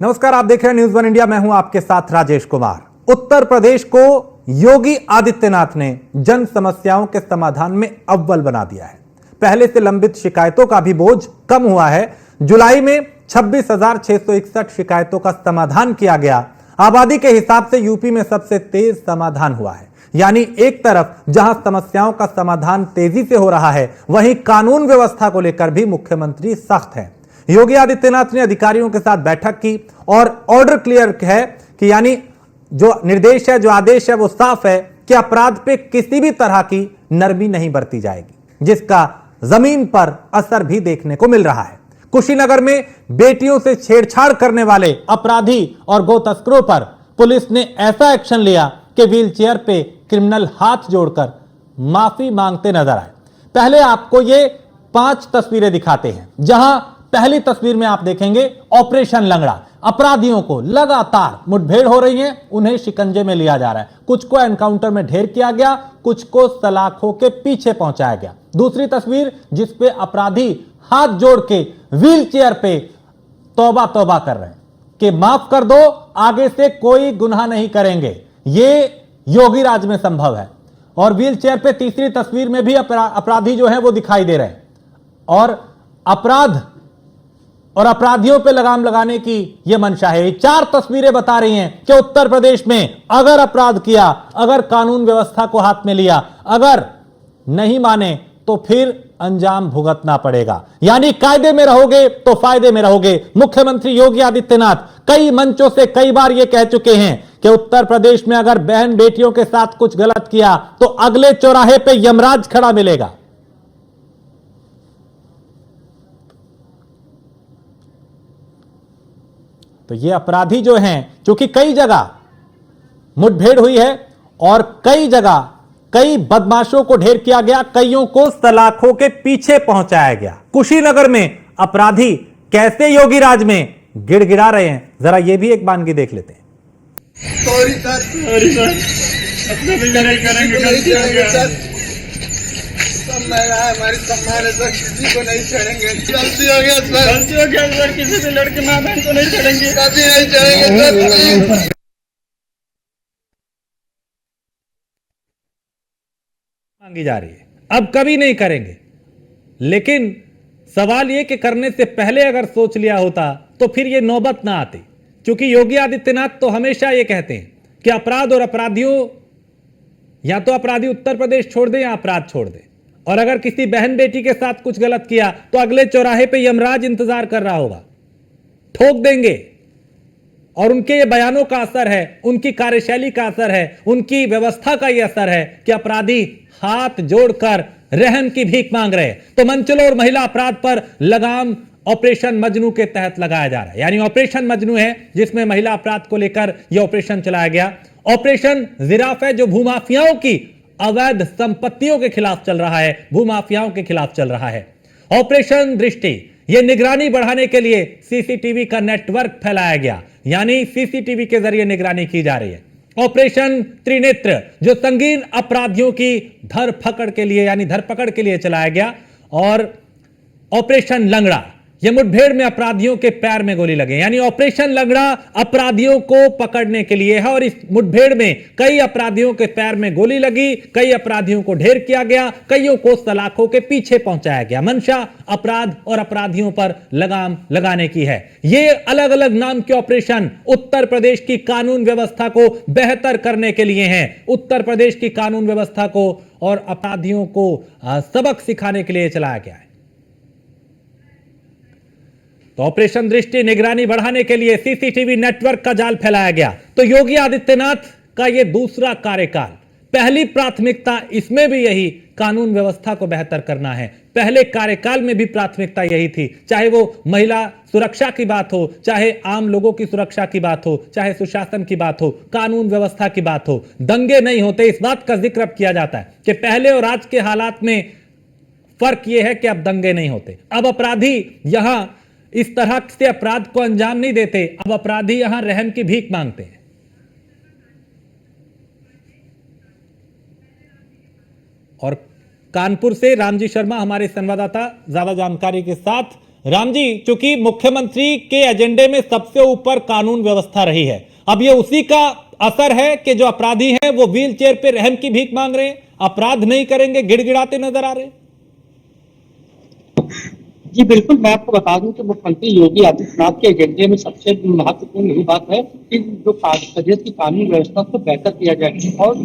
नमस्कार, आप देख रहे हैं न्यूज़ वन इंडिया। मैं हूं आपके साथ राजेश कुमार। उत्तर प्रदेश को योगी आदित्यनाथ ने जन समस्याओं के समाधान में अव्वल बना दिया है। पहले से लंबित शिकायतों का भी बोझ कम हुआ है। जुलाई में 26,661 शिकायतों का समाधान किया गया। आबादी के हिसाब से यूपी में सबसे तेज समाधान हुआ है। यानी एक तरफ जहां समस्याओं का समाधान तेजी से हो रहा है, वहीं कानून व्यवस्था को लेकर भी मुख्यमंत्री सख्त हैं। योगी आदित्यनाथ ने अधिकारियों के साथ बैठक की और ऑर्डर क्लियर है कि यानी जो निर्देश है, जो आदेश है, वो साफ है कि अपराध पे किसी भी तरह की नरमी नहीं बरती जाएगी, जिसका जमीन पर असर भी देखने को मिल रहा है। कुशीनगर में बेटियों से छेड़छाड़ करने वाले अपराधी और गो तस्करों पर पुलिस ने ऐसा एक्शन लिया कि व्हीलचेयर पे क्रिमिनल हाथ जोड़कर माफी मांगते नजर आए। पहले आपको ये 5 तस्वीरें दिखाते हैं, जहां पहली तस्वीर में आप देखेंगे ऑपरेशन लंगड़ा। अपराधियों को लगातार मुठभेड़ हो रही है, उन्हें शिकंजे में लिया जा रहा है। कुछ को एनकाउंटर में ढेर किया गया, कुछ को सलाखों के पीछे पहुंचाया गया। दूसरी तस्वीर जिसपे अपराधी हाथ जोड़ के व्हील चेयर पे तौबा तौबा कर रहे हैं कि माफ कर दो, आगे से कोई गुनाह नहीं करेंगे। ये योगी राज में संभव है। और व्हील चेयर पे तीसरी तस्वीर में भी अपराधी जो है वो दिखाई दे रहे हैं। और अपराध और अपराधियों पे लगाम लगाने की यह मंशा है। 4 तस्वीरें बता रही हैं कि उत्तर प्रदेश में अगर अपराध किया, अगर कानून व्यवस्था को हाथ में लिया, अगर नहीं माने तो फिर अंजाम भुगतना पड़ेगा। यानी कायदे में रहोगे तो फायदे में रहोगे। मुख्यमंत्री योगी आदित्यनाथ कई मंचों से कई बार यह कह चुके हैं कि उत्तर प्रदेश में अगर बहन बेटियों के साथ कुछ गलत किया तो अगले चौराहे पे यमराज खड़ा मिलेगा। तो ये अपराधी जो हैं, क्योंकि कई जगह मुठभेड़ हुई है और कई जगह कई बदमाशों को ढेर किया गया, कईयों को सलाखों के पीछे पहुंचाया गया। कुशीनगर में अपराधी कैसे योगी राज में गिड़गिड़ा रहे हैं, जरा ये भी एक बानगी देख लेते हैं। सॉरी सर, अपना भी नहीं करेंगे, गलती हो गया सर। सब मेरा है, हमारी सम्मान है सर, किसी को नहीं छेड़ेंगे। गलती हो गया सर, गलती हो गया सर, किसी भी लड़के माँ बहन को नहीं छेड़ेंगे, कभी नहीं छेड़ेंगे सर। मांगी जा रही है, अब कभी नहीं करेंगे। लेकिन सवाल यह कि करने से पहले अगर सोच लिया होता तो फिर यह नौबत ना आती। क्योंकि योगी आदित्यनाथ तो हमेशा यह कहते हैं कि अपराध और अपराधियों, या तो अपराधी उत्तर प्रदेश छोड़ दे या अपराध छोड़ दे। और अगर किसी बहन बेटी के साथ कुछ गलत किया तो अगले चौराहे पे यमराज इंतजार कर रहा होगा, ठोक देंगे। और उनके ये बयानों का असर है, उनकी कार्यशैली का असर है, उनकी व्यवस्था का यह असर है कि अपराधी हाथ जोड़कर रहम की भीख मांग रहे। तो मंचलो और महिला अपराध पर लगाम ऑपरेशन मजनू के तहत लगाया जा रहा है। यानी ऑपरेशन मजनू है जिसमें महिला अपराध को लेकर यह ऑपरेशन चलाया गया। ऑपरेशन जिराफ है जो भूमाफियाओं की अवैध संपत्तियों के खिलाफ चल रहा है, भूमाफियाओं के खिलाफ चल रहा है। ऑपरेशन दृष्टि, यह निगरानी बढ़ाने के लिए सीसीटीवी का नेटवर्क फैलाया गया, यानी सीसीटीवी के जरिए निगरानी की जा रही है। ऑपरेशन त्रिनेत्र जो संगीन अपराधियों की धरपकड़ के लिए, यानी धरपकड़ के लिए चलाया गया। और ऑपरेशन लंगड़ा, यह मुठभेड़ में अपराधियों के पैर में गोली लगे, यानी ऑपरेशन लंगड़ा अपराधियों को पकड़ने के लिए है। और इस मुठभेड़ में कई अपराधियों के पैर में गोली लगी, कई अपराधियों को ढेर किया गया, कईयों को सलाखों के पीछे पहुंचाया गया। मंशा अपराध और अपराधियों पर लगाम लगाने की है। ये अलग अलग नाम के ऑपरेशन उत्तर प्रदेश की कानून व्यवस्था को बेहतर करने के लिए हैं। उत्तर प्रदेश की कानून व्यवस्था को और अपराधियों को सबक सिखाने के लिए चलाया गया है। तो ऑपरेशन दृष्टि, निगरानी बढ़ाने के लिए सीसीटीवी नेटवर्क का जाल फैलाया गया। तो योगी आदित्यनाथ का यह दूसरा कार्यकाल, पहली प्राथमिकता इसमें भी यही कानून व्यवस्था को बेहतर करना है। पहले कार्यकाल में भी प्राथमिकता यही थी, चाहे वो महिला सुरक्षा की बात हो, चाहे आम लोगों की सुरक्षा की बात हो, चाहे सुशासन की बात हो, कानून व्यवस्था की बात हो। दंगे नहीं होते, इस बात का जिक्र अब किया जाता है कि पहले और आज के हालात में फर्क यह है कि अब दंगे नहीं होते। अब अपराधी यहां इस तरह से अपराध को अंजाम नहीं देते, अब अपराधी यहां रहम की भीख मांगते हैं। और कानपुर से रामजी शर्मा हमारे संवाददाता ज्यादा जानकारी के साथ राम जी, चूंकि मुख्यमंत्री के एजेंडे में सबसे ऊपर कानून व्यवस्था रही है, अब ये उसी का असर है कि जो अपराधी हैं वो व्हील चेयर पे रहम की भीख मांग रहे हैं, अपराध नहीं करेंगे, गिड़गिड़ाते नजर आ रहे हैं। जी बिल्कुल, मैं आपको बता दूं कि मुख्यमंत्री योगी आदित्यनाथ के एजेंडे में सबसे महत्वपूर्ण यही बात है कि जो प्रदेश की कानून व्यवस्था को बेहतर किया जाए और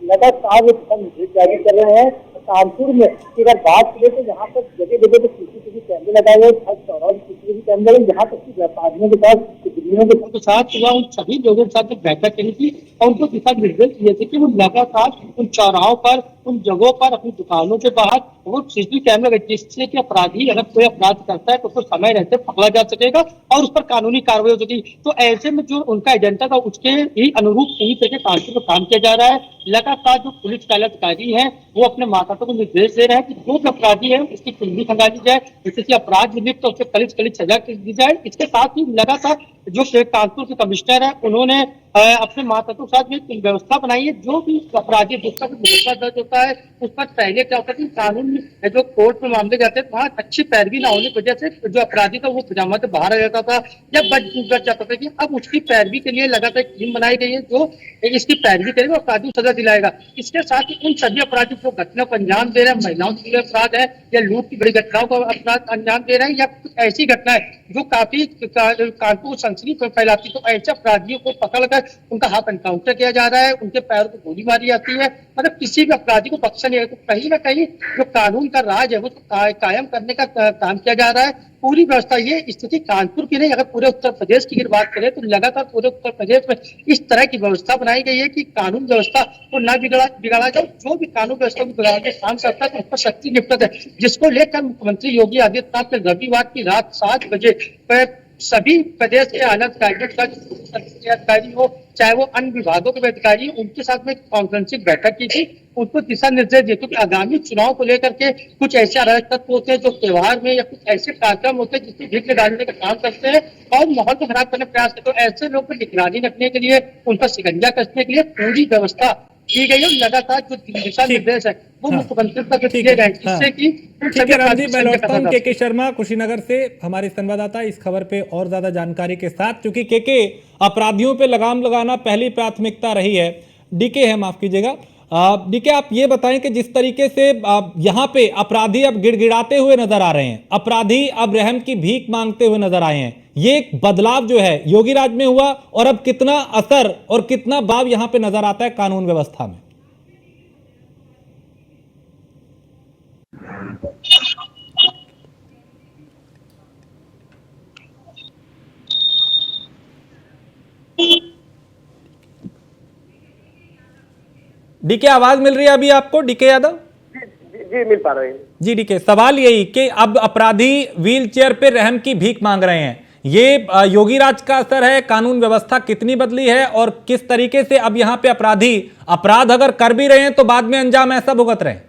लगातार निर्देश जारी कर रहे हैं। कानपुर में अगर बात करें तो यहाँ पर जगह जगह पे सीसीटीवी कैमरे लगाए हुए, हर चौराहे सीसीटीवी कैमरे, यहाँ तक कि व्यापारियों के साथ, गिरियों के साथ हुआ, उन सभी लोगों के साथ बैठक करी थी और उनको दिशा निर्देश दिए थे कि वो लगातार उन चौराहों पर, उन जगहों पर, अपनी दुकानों के बाहर वो सीसीटीवी कैमरे लगे, जिससे कि अपराधी अगर कोई अपराध करता है तो उसको समय रहते पकड़ा जा सकेगा और उस पर कानूनी कार्रवाई हो सकेगी। तो ऐसे में जो उनका एजेंडा था उसके ही अनुरूप पूरी तरह कानपुर में काम किया जा रहा है। लगातार जो पुलिस अधिकारी है वो अपने माताओं को निर्देश दे रहे हैं कि जो भी अपराधी है उसकी कुंडली खंगाली जाए, जिससे कि अपराध निमित्त तो उसे कड़ी से कड़ी सजा दी जाए। इसके साथ ही लगातार जो कानपुर के कमिश्नर है उन्होंने अपने माताओं के साथ में व्यवस्था बनाई है, जो भी अपराधी जिसका मुकदमा दर्ज होता है उस पर पहले क्या होता है कि कानून में जो कोर्ट में मामले जाते हैं वहाँ अच्छी पैरवी ना होने की वजह से जो अपराधी था वो पजामा से बाहर आ जाता था या बच जाता था। कि अब उसकी पैरवी के लिए लगातार टीम बनाई गई है जो इसकी पैरवी करेगा और अपराधी को सजा दिलाएगा। इसके साथ ही उन सभी अपराधी जो घटना को अंजाम दे रहे हैं, महिलाओं के लिए अपराध है या लूट की बड़ी घटनाओं को अपराध अंजाम दे रहे हैं या कुछ ऐसी घटना है जो काफी कानपुर सनसनी फैलाती, तो ऐसे अपराधियों को पकड़कर उनका हाथ एनकाउंटर किया जा रहा है, उनके पैरों को गोली मारी जाती है। मतलब किसी भी अपराधी को बख्शा नहीं है। तो कहीं ना कहीं जो कानून का राज है वो कायम करने का काम किया जा रहा है। पूरी व्यवस्था, ये स्थिति कानपुर की नहीं, अगर पूरे उत्तर प्रदेश की अगर बात करें तो लगातार पूरे उत्तर प्रदेश में इस तरह की व्यवस्था बनाई गई है कि कानून व्यवस्था को न बिगाड़ा जाए। जो भी कानून व्यवस्था को बिगाड़ने काम करता है तो उस पर सख्ती निपटत है, जिसको लेकर मुख्यमंत्री योगी आदित्यनाथ ने रविवार की रात 7 बजे सभी प्रदेश के आला अधिकारी हो चाहे वो अन्य विभागों के अधिकारी, उनके साथ में कॉन्फ्रेंसिंग बैठक की थी। उनको दिशा निर्देश दिए क्योंकि आगामी चुनाव को लेकर के कुछ ऐसे अराजक तत्व होते हैं जो त्योहार में या कुछ ऐसे कार्यक्रम होते हैं जिसमें भीख डालने का काम करते हैं और माहौल को खराब करने का प्रयास करते हैं। तो ऐसे लोगों पर निगरानी रखने के लिए, उन पर शिकंजा कसने के लिए पूरी व्यवस्था की गई है। लगातार जो दिशा निर्देश है वो मुख्यमंत्री तक दिए गए, जिससे कि ठीक है राम जी, मैं लौटता हूं के शर्मा कुशीनगर से, हमारे संवाददाता इस खबर पे और ज्यादा जानकारी के साथ, क्योंकि के अपराधियों पे लगाम लगाना पहली प्राथमिकता रही है। डीके है, माफ कीजिएगा डीके, आप ये बताएं कि जिस तरीके से यहाँ पे अपराधी अब गिड़गिड़ाते हुए नजर आ रहे हैं, अपराधी अब रहम की भीख मांगते हुए नजर आए हैं, ये एक बदलाव जो है योगी राज में हुआ और अब कितना असर और कितना भाव यहाँ पे नजर आता है कानून व्यवस्था में? डीके, आवाज मिल रही है अभी आपको डीके यादव? जी मिल पा रही है जी डीके, सवाल यही कि अब अपराधी व्हील चेयर पे रहम की भीख मांग रहे हैं, ये योगी राज का असर है? कानून व्यवस्था कितनी बदली है और किस तरीके से अब यहाँ पे अपराधी अपराध अगर कर भी रहे हैं तो बाद में अंजाम ऐसा भुगत रहे हैं?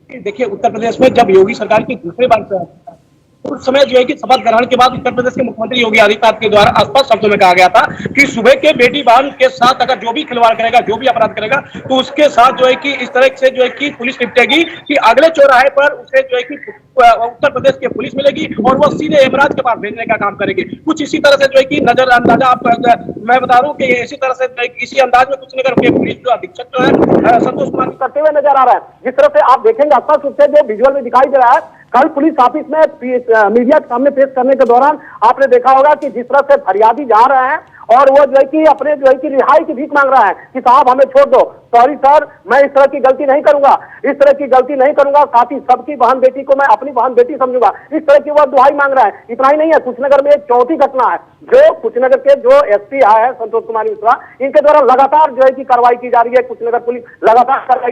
देखिए, उत्तर प्रदेश में जब योगी सरकार की दूसरी बार उस समय जो है कि शपथ ग्रहण के बाद उत्तर प्रदेश के मुख्यमंत्री योगी आदित्यनाथ के द्वारा स्पष्ट शब्दों में कहा गया था कि सुबह के बेटी बहन के साथ अगर जो भी खिलवाड़ करेगा, जो भी अपराध करेगा, तो उसके साथ जो है कि इस तरह से जो है कि पुलिस निपटेगी कि अगले चौराहे पर उसे जो है कि उत्तर प्रदेश की पुलिस मिलेगी और वो सीधे हेमराज के पास भेजने का काम करेगी। कुछ इसी तरह से जो है कि नजर अंदाजा आप मैं बता रहा हूँ कि इसी तरह से इसी अंदाज में कुछ नगर के पुलिस जो अधीक्षक जो है संतोष कुमार करते हुए नजर आ रहा है। जिस तरह से आप देखेंगे स्पष्ट रूप से जो विजुअल में दिखाई दे रहा है, कल पुलिस ऑफिस में मीडिया के सामने पेश करने के दौरान आपने देखा होगा कि जिस तरह से फरियादी जा रहे हैं और वो जो है कि अपने जो है कि रिहाई की भीख मांग रहा है कि साहब हमें छोड़ दो, सॉरी सर, मैं इस तरह की गलती नहीं करूंगा, इस तरह की गलती नहीं करूंगा, साथ ही सबकी बहन बेटी को मैं अपनी बहन बेटी समझूंगा, इस तरह की वो दुहाई मांग रहा है। इतना ही नहीं है, कुशीनगर में एक चौथी घटना है जो कुशीनगर के जो एसपी आए हैं संतोष कुमार मिश्रा, इनके द्वारा लगातार जो है कि कार्रवाई की जा रही है। कुशीनगर पुलिस लगातार कार्रवाई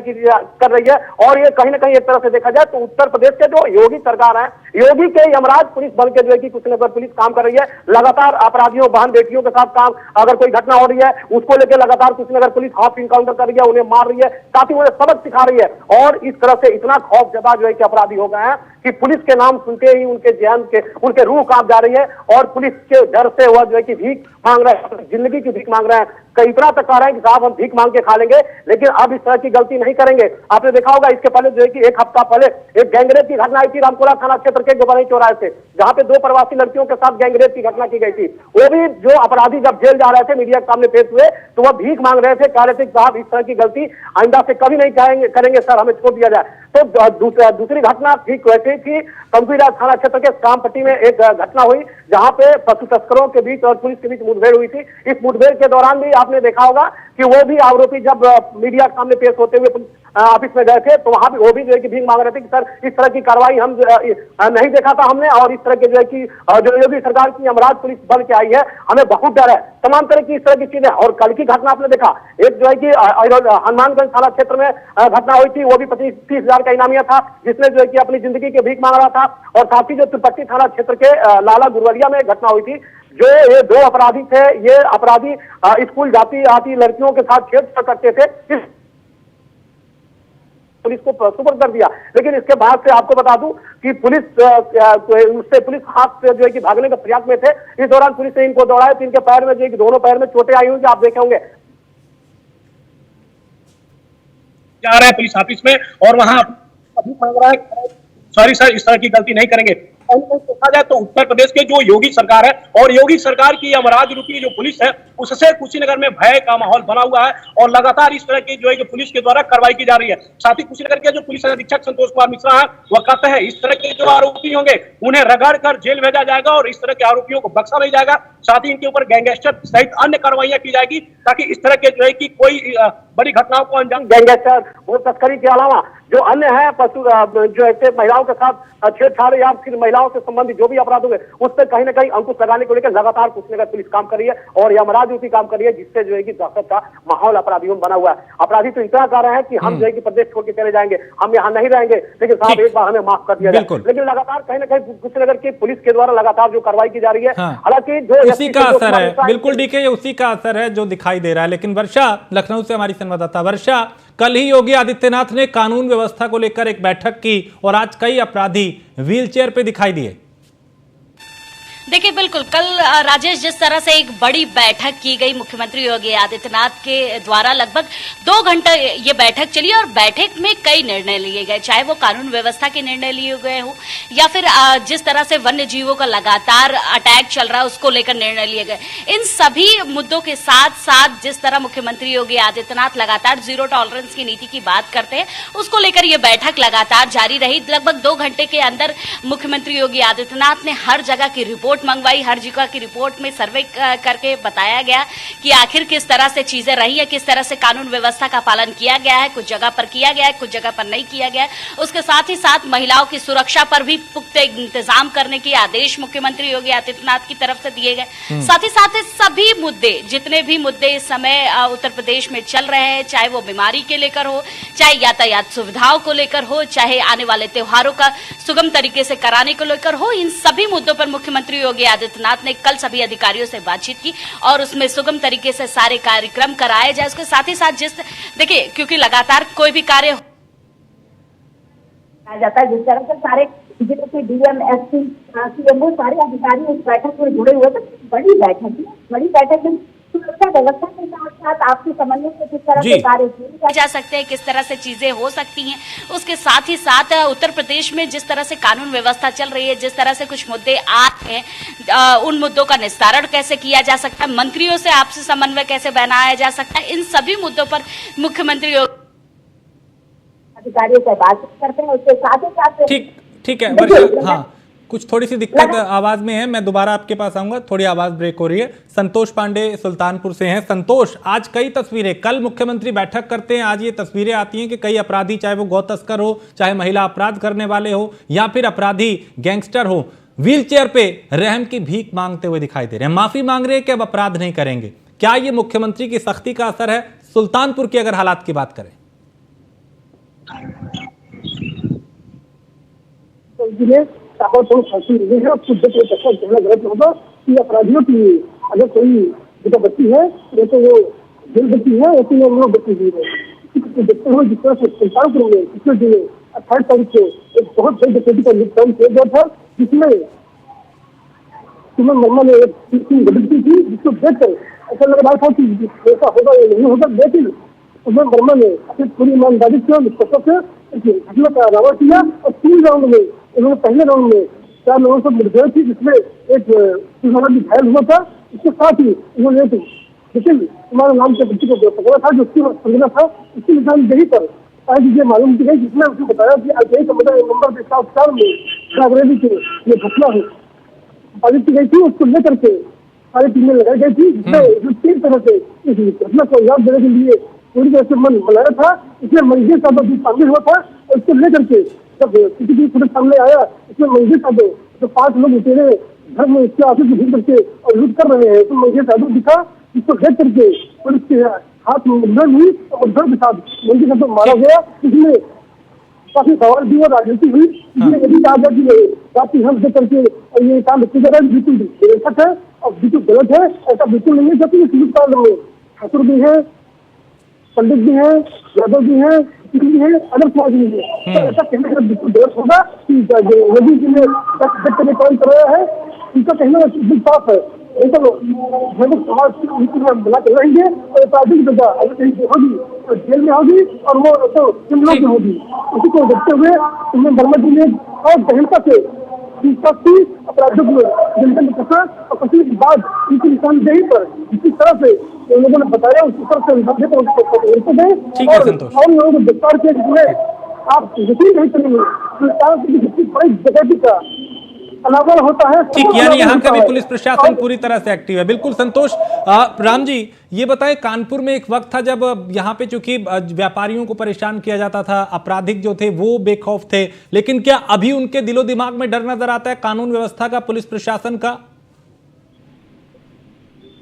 कर रही है और ये कहीं ना कहीं एक तरह से देखा जाए तो उत्तर प्रदेश के जो योगी सरकार है, योगी के यमराज पुलिस बल के जो है कि कुशीनगर पुलिस काम कर रही है। लगातार अपराधियों, बहन बेटियों के साथ काम, अगर कोई घटना हो रही है उसको लेकर लगातार कुशीनगर पुलिस हाफ इनकाउंटर कर रही है, उन्हें मार रही है, साथ ही उन्हें सबक सिखा रही है। और इस तरह से इतना खौफजदा जो है कि अपराधी हो गए हैं कि पुलिस के नाम सुनते ही उनके जहन के उनके रूह कांप जा रही है और पुलिस के डर से वह जो है कि भीख मांग रहे हैं, जिंदगी की भीख मांग रहे हैं। कई इतना तक कह रहे हैं कि साहब हम भीख मांग के खा लेंगे, लेकिन अब इस तरह की गलती नहीं करेंगे। आपने देखा होगा इसके पहले जो है कि एक हफ्ता पहले एक गैंगरेप की घटना आई थी रामपुरा थाना क्षेत्र के गोबरई चौराहे से, जहां पे 2 प्रवासी लड़कियों के साथ गैंगरेप की घटना की गई थी। वो भी जो अपराधी जब जेल जा रहे थे, मीडिया के सामने पेश हुए तो वह भीख मांग रहे थे, कह रहे थे कि साहब इस तरह की गलती आइंदा से कभी नहीं करेंगे सर, हमें छोड़ दिया जाए। तो दूसरी घटना ठीक वैसे थी, कंपीराज थाना क्षेत्र के कामपट्टी में एक घटना हुई जहां पे पशु तस्करों के बीच और पुलिस के बीच मुठभेड़ हुई थी। इस मुठभेड़ के दौरान भी आपने देखा होगा कि वो भी आरोपी जब मीडिया के सामने पेश होते हुए ऑफिस में गए थे तो वहां भी वो भी जो है कि भीख मांग रहे थे कि सर इस तरह की कार्रवाई हम नहीं देखा था हमने, और इस तरह के जो है कि जो योगी सरकार की यमराज पुलिस बल के आई है, हमें बहुत डर है, तमाम तरह की इस तरह की चीजें। और कल की घटना आपने देखा, एक जो है कि हनुमानगंज थाना क्षेत्र में घटना हुई थी, वो भी 25-30 हजार का इनामिया था, जिसने जो है कि अपनी जिंदगी के भीख मांग रहा था। और साथ ही जो तिरुपति थाना क्षेत्र के लाला गुरवरिया में घटना हुई थी, जो ये 2 अपराधी थे, ये अपराधी स्कूल जाती आती लड़कियों के साथ छेड़छाड़ करते थे, पुलिस को सुपुर्द कर दिया। लेकिन इसके बाद से आपको बता दूं कि पुलिस हाथ से जो है कि भागने का प्रयास में थे। इस दौरान पुलिस ने इनको दौड़ाया तो इनके पैर में जो है कि दोनों पैर में चोटें आई हुई, आप देखे होंगे। जा रहा है पुलिस ऑफिस में और वहां अभी मांग रहा है सॉरी सर, इस तरह की गलती नहीं करेंगे। देखा जाए तो उत्तर प्रदेश के जो योगी सरकार है और योगी सरकार की यमराज रूपी जो पुलिस है, उससे कुशीनगर में भय का माहौल बना हुआ है और लगातार इस तरह की जो है कि पुलिस के द्वारा कार्रवाई की जा रही है। साथ ही कुशीनगर के जो पुलिस अधीक्षक संतोष कुमार मिश्रा है, वह कहते हैं इस तरह के जो आरोपी होंगे उन्हें रगड़ कर जेल भेजा जाएगा और इस तरह के आरोपियों को बख्शा नहीं जाएगा। साथ ही इनके ऊपर गैंगस्टर सहित अन्य कार्रवाइयां की जाएगी ताकि इस तरह के जो है कि कोई बड़ी घटनाओं को अंजाम। गैंगस्टर और तस्करी के अलावा जो अन्य है पशु जो ऐसे महिलाओं के साथ छेड़छाड़ या फिर महिलाओं से संबंधित जो भी अपराध हुए, उस पर कहीं ना कहीं अंकुश लगाने को लेकर लगातार कुशीनगर पुलिस काम कर रही है और यमराज रूपी काम कर रही है, जिससे जो है कि दहशत का माहौल अपराधियों में बना हुआ है। अपराधी तो इतना कर रहे हैं कि हम जो है कि प्रदेश छोड़ के चले जाएंगे, हम यहाँ नहीं रहेंगे, लेकिन साहब एक बार हमें माफ कर दिया जाए। लेकिन लगातार कहीं ना कहीं कुशीनगर की पुलिस के द्वारा लगातार जो कार्रवाई की जा रही है, हालांकि जो उसी का असर है, बिल्कुल डीके, उसी का असर है जो दिखाई दे रहा है। लेकिन वर्षा, लखनऊ से हमारी संवाददाता वर्षा, कल ही योगी आदित्यनाथ ने कानून व्यवस्था को लेकर एक बैठक की और आज कई अपराधी व्हीलचेयर पे दिखाई दिए। देखिए बिल्कुल, कल राजेश जिस तरह से एक बड़ी बैठक की गई मुख्यमंत्री योगी आदित्यनाथ के द्वारा, लगभग 2 घंटे ये बैठक चली और बैठक में कई निर्णय लिए गए, चाहे वो कानून व्यवस्था के निर्णय लिए गए हो या फिर जिस तरह से वन्य जीवों का लगातार अटैक चल रहा है उसको लेकर निर्णय लिए गए। इन सभी मुद्दों के साथ साथ जिस तरह मुख्यमंत्री योगी आदित्यनाथ लगातार जीरो टॉलरेंस की नीति की बात करते हैं, उसको लेकर ये बैठक लगातार जारी रही। लगभग 2 घंटे के अंदर मुख्यमंत्री योगी आदित्यनाथ ने हर जगह की रिपोर्ट मंगवाई, हर जगह की रिपोर्ट में सर्वे करके बताया गया कि आखिर किस तरह से चीजें रही है, किस तरह से कानून व्यवस्था का पालन किया गया है, कुछ जगह पर किया गया है, कुछ जगह पर नहीं किया गया है। उसके साथ ही साथ महिलाओं की सुरक्षा पर भी पुख्ते इंतजाम करने के आदेश मुख्यमंत्री योगी आदित्यनाथ की तरफ से दिए गए। साथ ही सभी मुद्दे, जितने भी मुद्दे इस समय उत्तर प्रदेश में चल रहे हैं, चाहे वो बीमारी के लेकर हो, चाहे यातायात सुविधाओं को लेकर हो, चाहे आने वाले त्योहारों का सुगम तरीके से कराने को लेकर हो, इन सभी मुद्दों पर मुख्यमंत्री योगी आदित्यनाथ ने कल सभी अधिकारियों से बातचीत की और उसमें सुगम तरीके से सारे कार्यक्रम कराए जाए। उसके साथ ही साथ देखिए, क्योंकि लगातार कोई भी कार्य जाता है, जिस तरह से सारे जिले के डीएम, एसपी, सीएमओ सारे अधिकारी इस बैठक में जुड़े हुए थे। बड़ी बैठक में सुरक्षा व्यवस्था के साथ साथ आपसी समन्वय से किस तरह से कार्य किए जा सकते हैं, किस तरह से चीजें हो सकती हैं, उसके साथ ही साथ उत्तर प्रदेश में जिस तरह से कानून व्यवस्था चल रही है, जिस तरह से कुछ मुद्दे आते हैं, उन मुद्दों का निस्तारण कैसे किया जा सकता है, मंत्रियों से आपसी समन्वय कैसे बनाया जा सकता है, इन सभी मुद्दों पर मुख्यमंत्री अधिकारियों से बातचीत करते हैं। उसके साथ ही साथ ठीक है वर्षा, हाँ कुछ थोड़ी सी दिक्कत आवाज में है, मैं दोबारा आपके पास आऊंगा, थोड़ी आवाज ब्रेक हो रही है। संतोष पांडे सुल्तानपुर से हैं। संतोष, आज कई तस्वीरें, कल मुख्यमंत्री बैठक करते हैं, आज ये तस्वीरें आती हैं कि कई अपराधी, चाहे वो गौ तस्कर हो, चाहे महिला अपराध करने वाले हो या फिर अपराधी गैंगस्टर हो, व्हीलचेयर पे रहम की भीख मांगते हुए दिखाई दे रहे हैं, माफी मांग रहे हैं कि अब अपराध नहीं करेंगे। क्या ये मुख्यमंत्री की सख्ती का असर है? सुल्तानपुर की अगर हालात की बात करें फांसी मिली है और कहना गलत होगा कि अपराधियों की अगर कोई जो बच्ची है तो वो जेल बच्ची है, ऐसी में लोग बच्ची हुई है। देखते हुए जिस तरह से सुल्तानपुर में पिछले दिनों 28 तारीख को एक बहुत बड़ी डकैती का निपटान किया गया था, जिसमें सुमन वर्मा ने एक गलती की, जिसको देखकर ऐसा लग रहा था कि ऐसा होगा या नहीं होगा, लेकिन उसमें वर्मा ने अपनी पूरी ईमानदारी से और निष्पक्षता से इस घटना का दावा किया और 3 राउंड में उन्होंने पहले राउंड में 4 लोगों से मुठभेड़ थी, जिसमें एक भी घायल हुआ था। इसके साथ ही उन्होंने एक निखिल कुमार नाम के व्यक्ति को पकड़ा था, जो उसकी संगना था। उसकी निशानदेही पर आज ये मालूम की गई, जिसमें उसने बताया कि आईटीआई संविदा नंबर 104 में रायबरेली की ये घटना है पारित की गई थी। उसको लेकर के सारी टीमें लगाई गई थी, जिसमें 3 तरह से इस घटना को अंजाम देने के लिए पूरी तरह से मन बनाया था। इसमें मंजीर साहब भी शामिल हुआ था और इसको लेकर के जब सीसीटीवी फुटेज सामने आया, इसमें मंजीर साहब जो 5 लोग उतरे घर में इसके ऑफिस में घुस करके और लूट कर रहे हैं, तो मंजीर साहब दिखा, जिसको देख करके पुलिस के हाथ में मुठभेड़ हुई और मुठभेड़ के साथ मंजीर साहब को मारा गया। इसमें काफी सवाल भी और राजनीति हुई। इसमें यदि कहा जाए कि जाति हम देख करके और ये काम किया जा रहा है, बिल्कुल बेशक है और बिल्कुल गलत है। ऐसा बिल्कुल नहीं है, क्योंकि इस कांड में ठाकुर भी है, पंडित भी है, यादव भी है, भी है, अदर समाज भी है। तो ऐसा कहने का बिल्कुल गलत होगा कि मोदी जी ने करने काम कर रहा है, इनका कहना बिल्कुल साफ है। तो समाज बना कर रहेंगे और अपराधिक सजा अगर कहीं होगी तो जेल में होगी और वो तो शिमला में होगी। उसी को देखते हुए उन्हें वर्मा जी ने और गहनता से अपराधियों को जनता में पकड़ा और पकड़ने के बाद उनकी निशानदेही पर जिस तरह से उन लोगों ने बताया उसी तरह से और लोगों को गिरफ्तार किया, जिसमें आप यकीन नहीं करेंगे बड़ी जगह का अनावरण होता है। ठीक, यानी यहाँ का भी पुलिस प्रशासन पूरी तरह से एक्टिव है। बिल्कुल संतोष। राम जी, ये बताएं, कानपुर में एक वक्त था जब यहाँ पे चूंकि व्यापारियों को परेशान किया जाता था, आपराधिक जो थे वो बेखौफ थे, लेकिन क्या अभी उनके दिलो दिमाग में डर नजर आता है कानून व्यवस्था का, पुलिस प्रशासन का?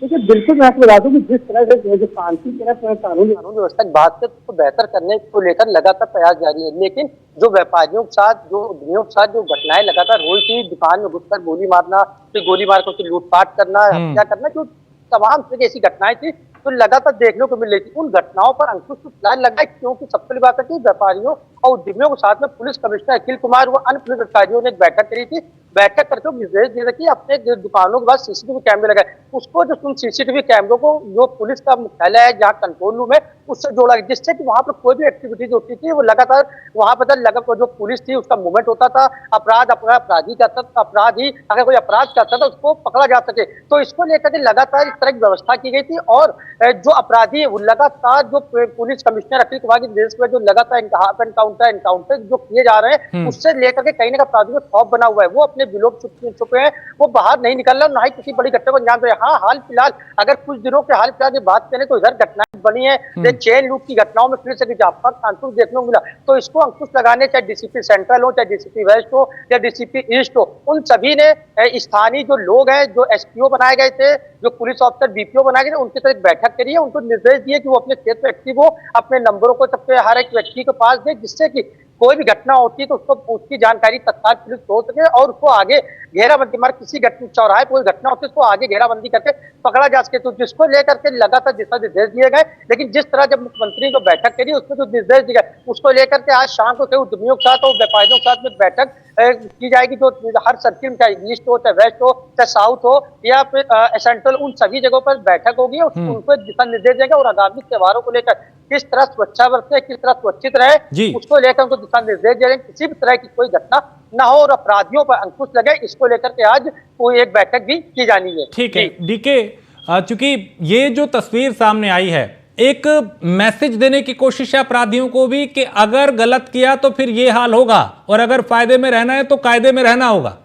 देखिए, बिल्कुल मैं आपको बता दूं कि जिस तरह से जो शांति के कानून व्यवस्था की बात को बेहतर करने को लेकर लगातार प्रयास जारी है, लेकिन जो व्यापारियों के साथ, जो उद्यमियों के साथ जो घटनाएं लगातार रोज थी, दुकान में घुसकर गोली मारना, फिर गोली मार कर लूटपाट करना, हत्या करना, जो तमाम तरह की ऐसी घटनाएं थी तो लगातार देखने को मिल रही थी। उन घटनाओं पर अंकुश फिलहाल लगा है, क्योंकि सबसे बड़ी बात है कि व्यापारियों और उद्यमियों के साथ में पुलिस कमिश्नर अखिल कुमार व अन्य पुलिस अधिकारियों ने एक बैठक करी थी। बैठक करके निर्देश दिए थे कि अपने दुकानों के बाद सीसीटीवी कैमरे लगाए। उसको जो उन सीसीटीवी कैमरों को जो पुलिस का मुख्यालय है, जहाँ कंट्रोल रूम है, उससे जोड़ा गया, जिससे कि वहां पर कोई भी एक्टिविटीज होती थी वो लगातार वहां पर लगा जो पुलिस थी उसका मूवमेंट होता था। अपराधी करता था, अपराधी अगर कोई अपराध करता था उसको पकड़ा जा सके, तो इसको लेकर के लगातार इस तरह की व्यवस्था की गई थी। और जो अपराधी है वो लगातार जो पुलिस कमिश्नर अखिल कुमार के निर्देश में जो लगातार एनकाउंटर जो किए जा रहे हैं, उससे लेकर के कहीं ना कहीं अपराधियों में खौफ बना हुआ है। वो अपने विलोप छुपे हैं, वो बाहर नहीं निकल रहा, ना ही किसी बड़ी घटना को अंजाम दे रहे। हाँ, हाल फिलहाल अगर कुछ दिनों के हाल फिलहाल की बात करें तो इधर घटनाएं बनी है, चेन लूट की घटनाओं में फिर से कानपुर देखने को मिला। तो इसको अंकुश लगाने, चाहे डीसीपी सेंट्रल हो, चाहे डीसीपी वेस्ट हो या डीसीपी ईस्ट हो, उन सभी ने स्थानीय जो लोग हैं, जो एसपीओ बनाए गए थे, जो पुलिस ऑफिसर बीपीओ बनाए गए थे, उनके साथ एक बैठक करी है। उनको निर्देश दिए कि वो अपने क्षेत्र में एक्टिव हो, अपने नंबरों को सबके हर एक व्यक्ति के पास दे, जिससे कि कोई भी घटना होती है तो उसको उसकी जानकारी तत्काल पुलिस हो सके और उसको आगे घेराबंदी मार, किसी चौराहे पर कोई घटना होती है उसको आगे घेराबंदी करके पकड़ा जा सके। तो जिसको लेकर के लगातार दिशा निर्देश दिए गए, लेकिन जिस तरह जब मुख्यमंत्री को बैठक करी उसमें जो निर्देश दिए गए उसको लेकर के आज शाम को उद्यमियों के साथ और व्यापारियों के साथ में बैठक की जाएगी। जो हर सर्किल में, चाहे ईस्ट हो, चाहे वेस्ट हो, चाहे साउथ हो या फिर सेंट्रल, उन सभी जगहों पर बैठक होगी और उनको दिशा निर्देश देंगे और आगामी त्योहारों को लेकर किस तरह सुरक्षा बरते, किस तरह सुरक्षित रहे, उसको लेकर उनको दिशा निर्देश दे रहे हैं। किसी भी तरह की कोई घटना न हो और अपराधियों पर अंकुश लगे, इसको लेकर के आज कोई एक बैठक भी की जानी है। ठीक है डीके, चूंकि ये जो तस्वीर सामने आई है, एक मैसेज देने की कोशिश है अपराधियों को भी कि अगर गलत किया तो फिर ये हाल होगा और अगर फायदे में रहना है तो कायदे में रहना होगा।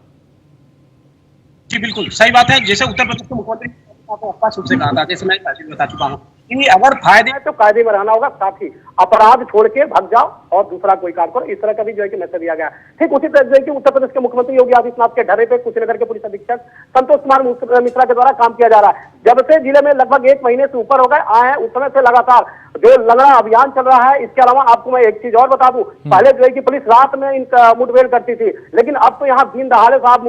जी बिल्कुल सही बात है। जैसे उत्तर प्रदेश के मुख्यमंत्री स्पष्ट रूप से कहा था, जैसे मैं पहले बता चुका हूँ कि अगर फायदे तो कायदे में रहना होगा, साथ ही अपराध छोड़ के भाग जाओ और दूसरा कोई काम करो, इस तरह का भी जो है कि मैसेज दिया गया। ठीक उसी तरह से उत्तर प्रदेश के मुख्यमंत्री योगी आदित्यनाथ के ढर्रे पे कुशीनगर के पुलिस अधीक्षक संतोष कुमार मिश्रा के द्वारा काम किया जा रहा है। जब से जिले में लगभग 1 महीने से ऊपर हो गए आए हैं, उस समय से लगातार जो लंगड़ा अभियान चल रहा है। इसके अलावा आपको मैं एक चीज और बता दूं, पहले जो है कि पुलिस रात में इनका मुठभेड़ करती थी, लेकिन अब तो यहाँ दिन दहाड़े साहब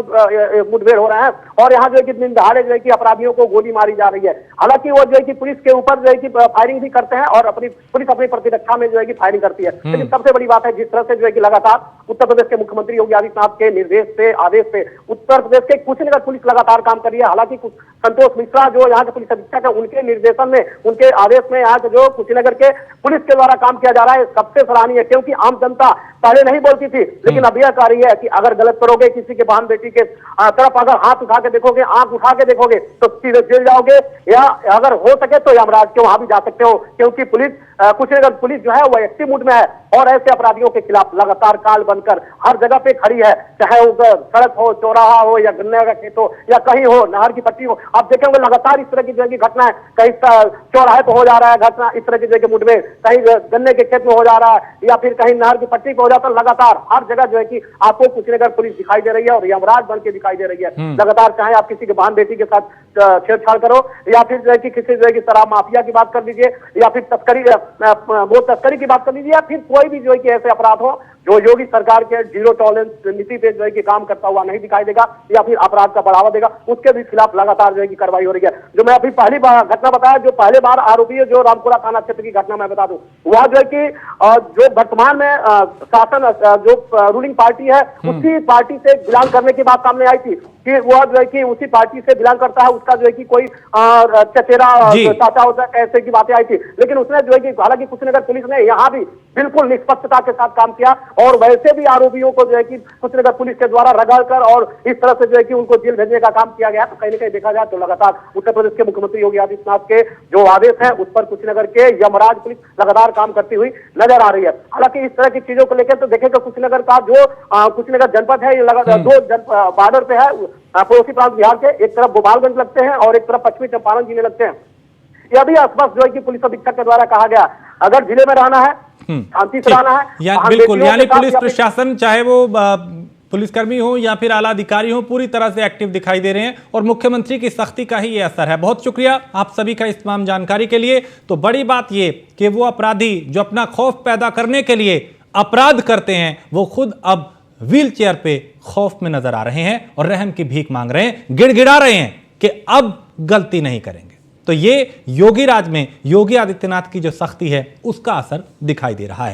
मुठभेड़ हो रहे हैं और यहाँ जो है कि दिन दहाड़े जो है कि अपराधियों को गोली मारी जा रही है। हालांकि वो जो है कि पुलिस के ऊपर जो है कि फायरिंग भी करते हैं और पुलिस अपनी प्रतिरक्षा में जो है कि फायरिंग करती है। लेकिन सबसे बड़ी बात है जिस तरह से जो है कि लगातार उत्तर प्रदेश के मुख्यमंत्री योगी आदित्यनाथ के निर्देश से, आदेश से उत्तर प्रदेश के कुशीनगर पुलिस लगातार काम कर रही है। हालांकि संतोष मिश्रा जो यहाँ के पुलिस अधीक्षक है, उनके निर्देशन में, उनके आदेश में यहाँ के जो कुशीनगर के पुलिस के द्वारा काम किया जा रहा है, सबसे सराहनीय है। क्योंकि आम जनता पहले नहीं बोलती थी, लेकिन अब यह कह रही है कि अगर गलत करोगे, किसी के बहन बेटी के तरफ अगर हाथ उठा के देखोगे, आंख उठा के देखोगे, तो सीधे जेल जाओगे, या अगर हो सके तो यमराज के वहां भी जा सकते हो। क्योंकि पुलिस कुशीनगर पुलिस जो है वो एक्टिव मूड में है और ऐसे अपराधियों के खिलाफ लगातार काल बनकर हर जगह पे खड़ी है, चाहे वो सड़क हो, चौराहा हो, या गन्ने का खेत हो, या कहीं हो, नहर की पट्टी हो। आप देखेंगे लगातार इस तरह की जो घटना है, कहीं चौराहे पे हो जा रहा है घटना इस तरह की जगह मुठ में, कहीं गन्ने के खेत में हो जा रहा है, या फिर कहीं नहर की पट्टी पे हो जाता है। लगातार हर जगह जो है कि आपको कुशीनगर पुलिस दिखाई दे रही है और यमराज बन के दिखाई दे रही है लगातार। चाहे आप किसी के बहन बेटी के साथ छेड़छाड़ करो, या फिर जो है कि किसी जो है कि शराब माफिया की बात कर लीजिए, या फिर तस्करी की बात कर लीजिए, या फिर कोई भी जो है कि ऐसे अपराध हो जो योगी सरकार के जीरो टॉलरेंस नीति पे जो है कि काम करता हुआ नहीं दिखाई देगा, या फिर अपराध का बढ़ावा देगा, उसके भी खिलाफ लगातार जो है कि कार्रवाई हो रही है। जो मैं अभी पहली बार घटना बताया, जो पहले बार आरोपी है, जो रामपुरा थाना क्षेत्र की घटना मैं बता दूं, वह जो है कि जो वर्तमान में शासन जो रूलिंग पार्टी है, उसी पार्टी से बिलोंग करने की बात सामने आई थी कि वह जो है कि उसी पार्टी से बिलोंग करता है, उसका जो है कि कोई चचेरा चाचा होता है, ऐसे की बातें आई थी। लेकिन उसने जो है कि हालांकि कुशीनगर पुलिस ने यहाँ भी बिल्कुल निष्पक्षता के साथ काम किया और वैसे भी आरोपियों को जो है कि कुशीनगर पुलिस के द्वारा रगड़कर और इस तरह से जो है कि उनको जेल भेजने का काम किया गया। तो कहीं ना कहीं देखा जाए तो लगातार उत्तर प्रदेश के मुख्यमंत्री योगी आदित्यनाथ के जो आदेश है, उस पर कुशीनगर के यमराज पुलिस लगातार काम करती हुई नजर आ रही है। हालांकि इस तरह की चीजों को लेकर तो देखेगा कुशीनगर का जो कुशीनगर जनपद है, ये लगातार दो बॉर्डर पे है, पड़ोसी प्रांत बिहार के, एक तरफ गोपालगंज लगते हैं और एक तरफ पश्चिमी चंपारण जिले लगते हैं। यह भी आसपास जो है कि पुलिस अधीक्षक के द्वारा कहा गया, अगर जिले में रहना है, शांति से रहना है, बिल्कुल, यानी पुलिस प्रशासन, चाहे वो पुलिसकर्मी हो या फिर आला अधिकारी हो, पूरी तरह से एक्टिव दिखाई दे रहे हैं और मुख्यमंत्री की सख्ती का ही ये असर है। बहुत शुक्रिया आप सभी का इस तमाम जानकारी के लिए। तो बड़ी बात ये कि वो अपराधी जो अपना खौफ पैदा करने के लिए अपराध करते हैं, वो खुद अब व्हील चेयर पे खौफ में नजर आ रहे हैं और रहम की भीख मांग रहे हैं, गिड़गिड़ा रहे हैं कि अब गलती नहीं करेंगे। तो ये योगी राज में योगी आदित्यनाथ की जो सख्ती है, उसका असर दिखाई दे रहा है।